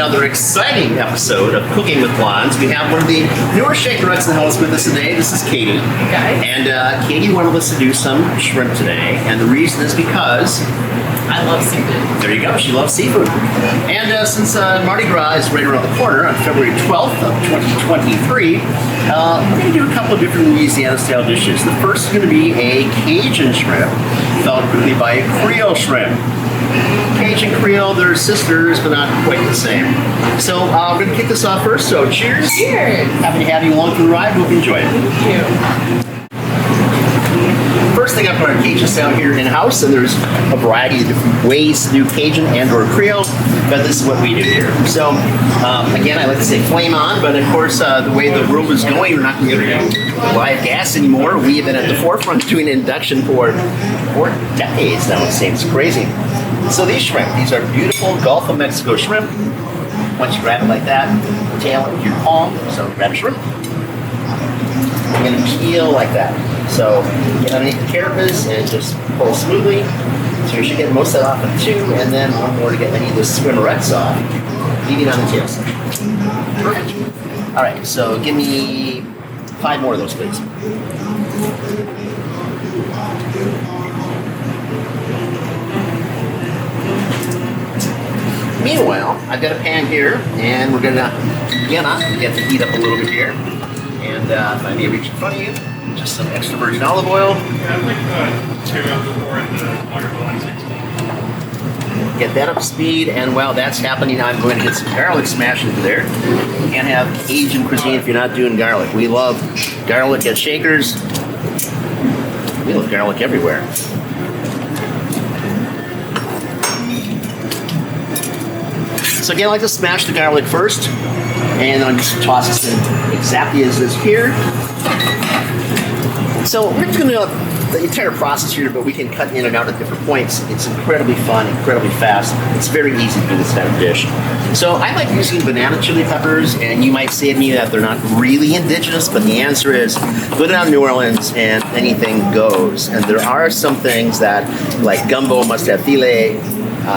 another exciting episode of Cooking with Blondes. We have one of the newer shakerettes in the house with us today. This is Katie. Guys. And Katie wanted us to do some shrimp today, and the reason is because I love seafood. there you go, she loves seafood. And since Mardi Gras is right around the corner on February 12th of 2023, we're going to do a couple of different Louisiana-style dishes. The first is going to be a Cajun shrimp, followed quickly by a Creole shrimp. Cajun Creole, they're sisters, but not quite the same. So we're going to kick this off first, so cheers. Cheers. Happy to have you along for the ride. Hope you enjoy it. Thank you. First thing I've got our Cajun style here in-house, and there's a variety of different ways to do Cajun and or Creole, but this is what we do here. So, again, I like to say flame on, but of course, the way the world is going, we're not going to do live gas anymore. We have been at the forefront doing induction for 4 decades now, it seems crazy. So these shrimp, these are beautiful Gulf of Mexico shrimp. Once you grab it like that, tail it with your palm, so grab a shrimp, and peel like that. So get underneath the carapace and just pull smoothly. So you should get most of that off in 2, and then 1 more to get any of the swimmerettes off. Leaving on the tail side. Perfect. All right, so give me 5 more of those, please. Meanwhile, I've got a pan here, and we're gonna get to heat up a little bit here. And if I may reach in front of you, just some extra virgin olive oil. Get that up to speed, and while that's happening, I'm going to get some garlic smashed into there. You can't have Asian cuisine if you're not doing garlic. We love garlic at Shakers. We love garlic everywhere. So again, I like to smash the garlic first, and then I'll just toss this in exactly as is here. So we're just going to do the entire process here, but we can cut in and out at different points. It's incredibly fun, incredibly fast. It's very easy to do this kind of dish. So I like using banana chili peppers, and you might say to me that they're not really indigenous, but the answer is go down to New Orleans and anything goes. And there are some things that, like gumbo must have filet,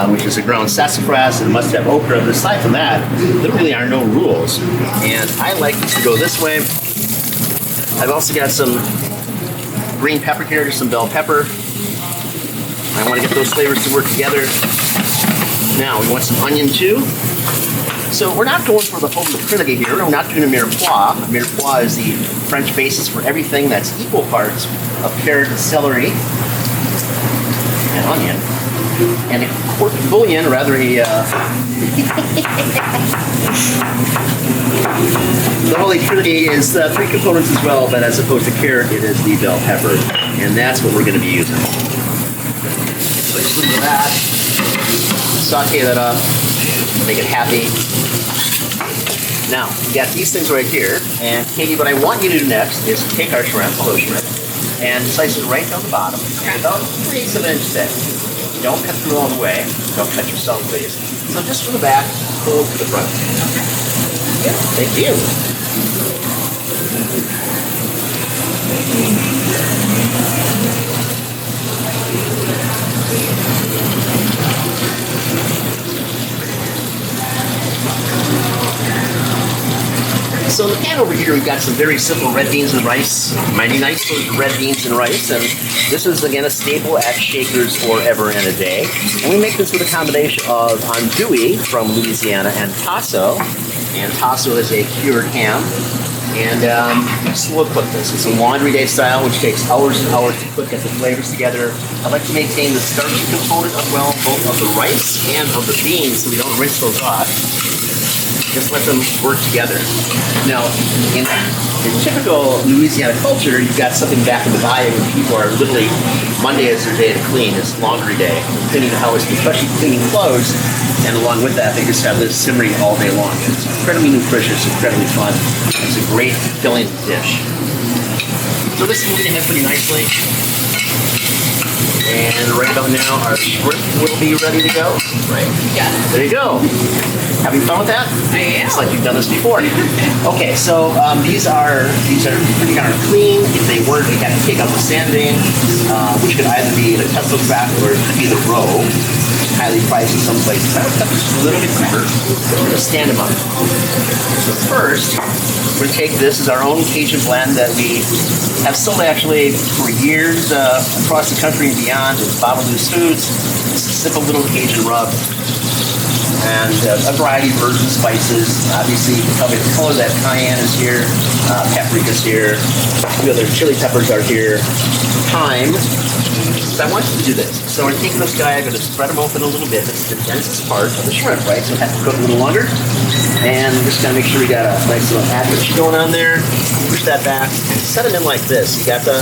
which is a ground sassafras, and must have okra. But aside from that, there really are no rules. And I like this to go this way. I've also got some green pepper here, just some bell pepper. I want to get those flavors to work together. Now, we want some onion too. So we're not going for the holy trinity here. We're not doing a mirepoix. A mirepoix is the French basis for everything that's equal parts of carrot and celery and onion. And a quart bouillon, rather a... The Holy Trinity is 3 components as well, but as opposed to carrot, it is the bell pepper. And that's what we're going to be using. So just look at that. Saute that up. Make it happy. Now, we got these things right here. And Katie, what I want you to do next is take our shrimp, hello shrimp, and slice it right down the bottom. About 3/8 of an inch thick. Don't cut through all the way. Don't cut yourself, please. So just from the back, pull to the front. Thank you. So in the pan over here, we've got some very simple red beans and rice. Mighty nice those red beans and rice. And this is, again, a staple at Shakers forever and a day. And we make this with a combination of andouille from Louisiana and tasso. And tasso is a cured ham. And slow cook this. It's a laundry day style, which takes hours and hours to cook, get the flavors together. I like to maintain the starchy component of, well, both of the rice and of the beans, so we don't rinse those off. Just let them work together. Now, in typical Louisiana culture, you've got something back in the bayou where people are literally, Monday is their day to clean, it's laundry day. Cleaning the house, especially cleaning clothes, and along with that, they just have this simmering all day long. It's incredibly nutritious, incredibly fun. It's a great filling dish. So this is moving ahead pretty nicely. And right about now, our shrimp will be ready to go. Right? Yeah. There you go. Having fun with that? I am. It's like you've done this before. Okay, so these are pretty darn clean. If they weren't, we have to take out the sanding, which could either be the Tesla craft or it could be the roe. highly priced in some places. I would cut this a little bit deeper. We're gonna stand them up. So first, we're gonna take this as our own Cajun blend that we have sold actually for years across the country and beyond. It's Bobaloo's Foods. It's a simple little Cajun rub. And a variety of herbs and spices. Obviously, you can tell by the color that cayenne is here, paprika's here, the other chili peppers are here, thyme. So I want you to do this. So we're taking this guy, I'm going to spread him open a little bit. It's the densest part of the shrimp, right? So it has to cook a little longer. And just got to make sure we got a nice little average going on there. Push that back and set them in like this. You got the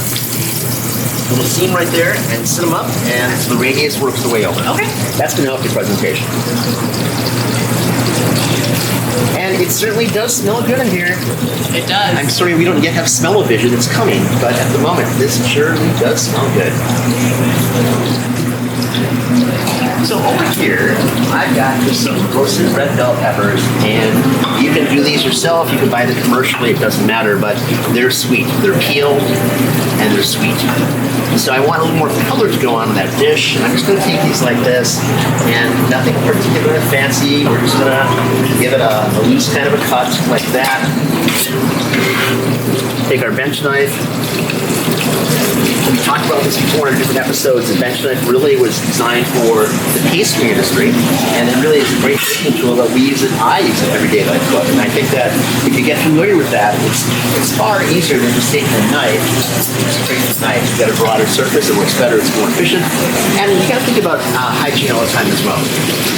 little seam right there, and sit them up, and so the radius works the way over. Okay. That's going to help your presentation. And it certainly does smell good in here. It does. I'm sorry we don't yet have smell-o-vision. It's coming, but at the moment, this surely does smell good. So over here, I've got just some roasted red bell peppers, and you can do these yourself. You can buy them commercially. It doesn't matter, but they're sweet. They're peeled, and they're sweet. So I want a little more color to go on in that dish. And I'm just going to take these like this, and nothing particularly fancy. We're just going to give it a loose kind of a cut like that. Take our bench knife. We talked about this before in different episodes. The bench knife really was designed for the pastry industry, and it really is a great cooking tool that we use it. I use it every day that I cook, and I think that if you get familiar with that, it's far easier than just taking a knife. Straight with a knife, you got a broader surface. It works better. It's more efficient, and you got to think about hygiene all the time as well.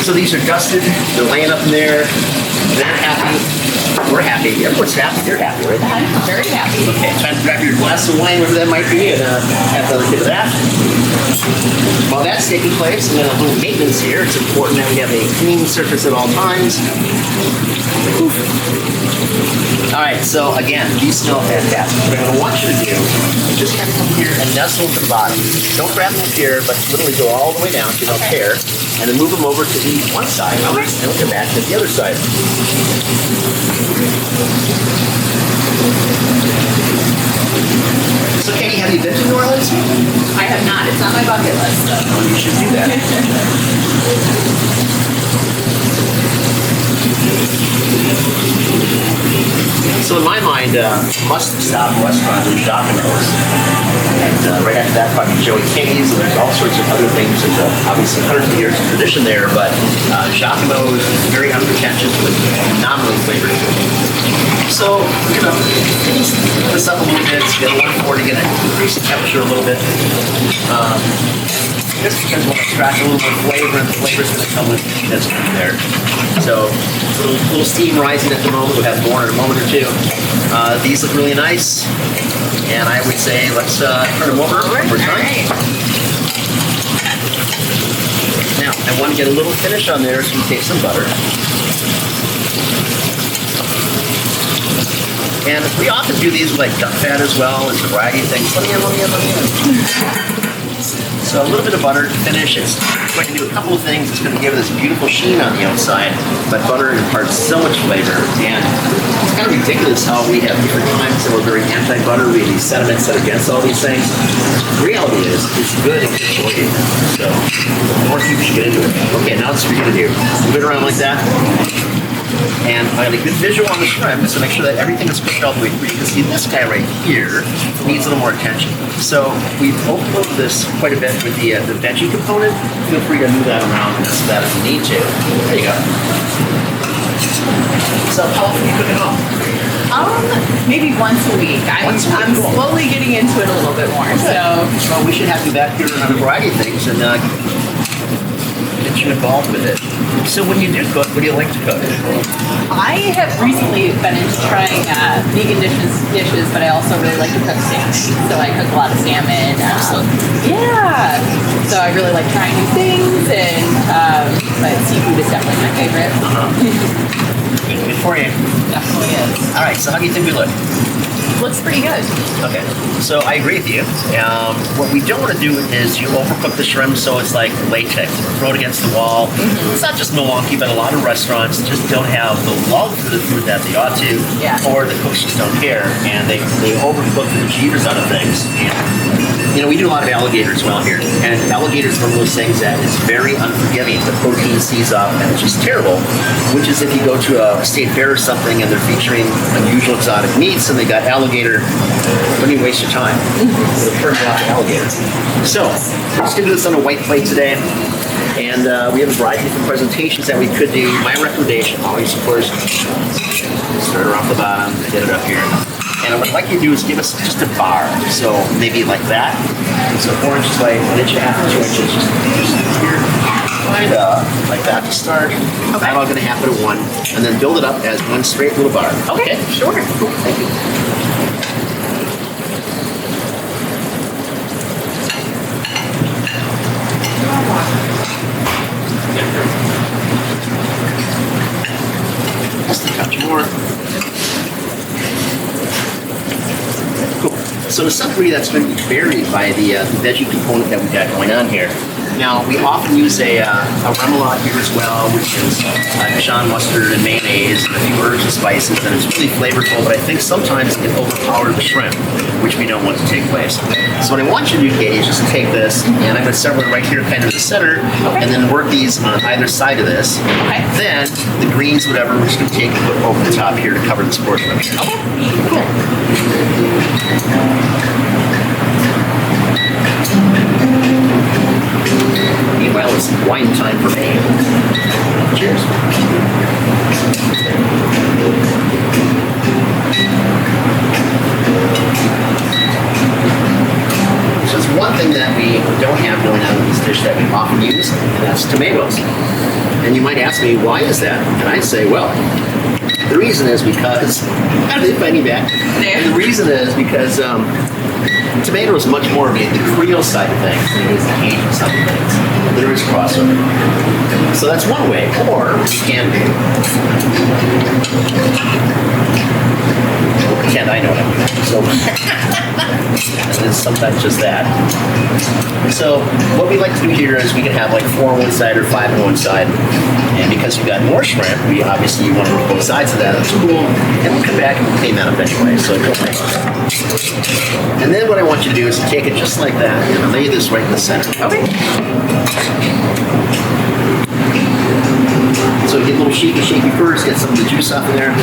So these are dusted. They're laying up in there. They're happy. We're happy. Everyone's happy. You're happy, right? I'm very happy. Okay, try to grab your glass of wine, whatever that might be, and have another hit of that. While that's taking place, and then a little maintenance here, it's important that we have a clean surface at all times. Oof. All right, so again, these smell fantastic. What I'm going to want you to do is just kind of come here and nestle to the bottom. Don't grab them here, but literally go all the way down so you don't tear, and then move them over to the one side, and we'll come back to the other side. So Katie, have you been to New Orleans? I have not. It's on my bucket list. So. Oh, you should do that. So in my mind, must-stop restaurant is Jacquemus. And right after that, probably Joey K's, and there's all sorts of other things. There's obviously hundreds of years of tradition there, but Jacquemus is very unpretentious with phenomenally flavored food. So, things this up a little bit, get a little more to get increase the temperature a little bit. Just because we'll extract a little more flavor, and the flavor's going to come with this there. So, a little steam rising at the moment. We'll have more in a moment or two. These look really nice, and I would say let's turn them over one more time. Now, I want to get a little finish on there, so we take some butter. And we often do these with like duck fat as well. There's a variety of things. Let me in. So a little bit of butter to finish. It's going to do a couple of things. It's going to give it this beautiful sheen on the outside, but butter imparts so much flavor. And it's kind of ridiculous how we have different times that we're very anti-butter. We have these sentiments that are against all these things. The reality is, it's good and good for you. So the more people should get into it. Okay, now that's what you're going to do. Move it around like that. And I have a good visual on the shrimp, so make sure that everything is cooked all the way through. You can see this guy right here needs a little more attention. So we've overlooked this quite a bit with the veggie component. Feel free to move that around as that if you need to. There you go. So how often do you cook at home? Maybe once a week. I'm slowly getting into it a little bit more. Okay. So we should have you back here on a variety of things and get you involved with it. So when you do cook, what do you like to cook? I have recently been into trying vegan dishes, but I also really like to cook salmon. So I cook a lot of salmon. Yeah. So I really like trying new things, and but seafood is definitely my favorite. Good for you. Definitely is. All right. So how do you think we look? Looks pretty good. Okay, so I agree with you. What we don't want to do is you overcook the shrimp so it's like latex, throw it against the wall. It's not just Milwaukee, but a lot of restaurants just don't have the love for the food that they ought to, or the cooks just don't care, and they overcook the bejeebers out of things. And we do a lot of alligator as well here, and alligator is one of those things that is very unforgiving. The protein sees up, and it's just terrible. Which is if you go to a state fair or something, and they're featuring unusual exotic meats, and they got alligator, don't even waste your time. It'll turn you off to alligator. So, let's do this on a white plate today. And we have a variety of different presentations that we could do. My recommendation, always, of course, start her off the bottom, get it up here. And what I'd like you to do is give us just a bar. So maybe like that. So 4 inches by 1.5 inches, 2 inches, just here. Kind of like that to start. Okay. That all going to happen at 1. And then build it up as one straight little bar. Okay, sure. Cool, thank you. Just a touch more. Cool. So to some degree, that's going to be varied by the veggie component that we've got going on here. Now, we often use a remoulade here as well, which is Dijon mustard and mayonnaise and a few herbs and spices, and it's really flavorful, but I think sometimes it can overpower the shrimp, which we don't want to take place. So what I want you to do, Katie, is just take this, and I'm going to set one right here kind of in the center, and then work these on either side of this. Okay. Then, the greens, whatever, we're just going to take and put over the top here to cover this portion of it. Okay, cool. Meanwhile, it's wine time for me. Cheers. So there's one thing that we don't have going on in this dish that we often use, and that's tomatoes. And you might ask me, why is that? And I'd say, well, the reason is because, I don't know, fighting back. And the reason is because tomato is much more of the Creole side of things than it is the Cajun side of things. There is crossover. So that's one way, or we can do. We'll pretend I know what I'm doing. So, and it's sometimes just that. So what we like to do here is we can have like 4 on one side or 5 on one side. And because we've got more shrimp, we obviously want to work both sides of that. That's cool. And we'll come back and we'll clean that up anyway. So go ahead. And then what I want you to do is to take it just like that and lay this right in the center. Okay. So get a little shaky first, get some of the juice off of there.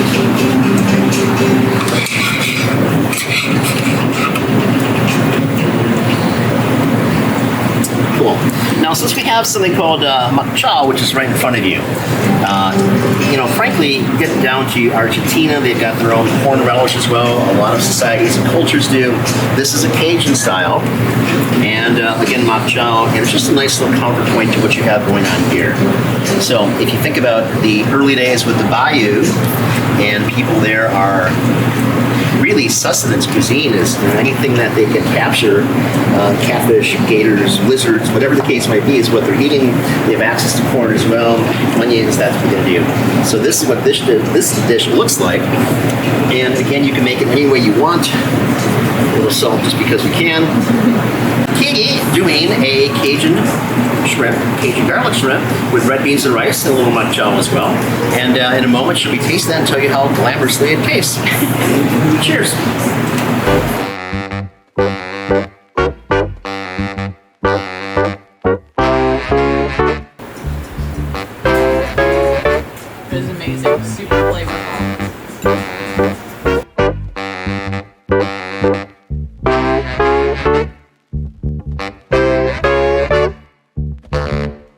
Cool. Now, since we have something called mak chow, which is right in front of you, frankly, get down to Argentina, they've got their own corn relish as well. A lot of societies and cultures do. This is a Cajun style, and again, mak chow, and it's just a nice little counterpoint to what you have going on here. So, if you think about the early days with the bayou, and people there are really sustenance cuisine is anything that they can capture, catfish, gators, lizards, whatever the case might be, is what they're eating. They have access to corn as well, onions, that's what they're going to do. So this is what this dish looks like. And again, you can make it any way you want. A little salt just because we can. Katie doing a Cajun garlic shrimp with red beans and rice and a little mak chow as well. And in a moment, she'll be tasting that and tell you how glamorously it tastes. Cheers.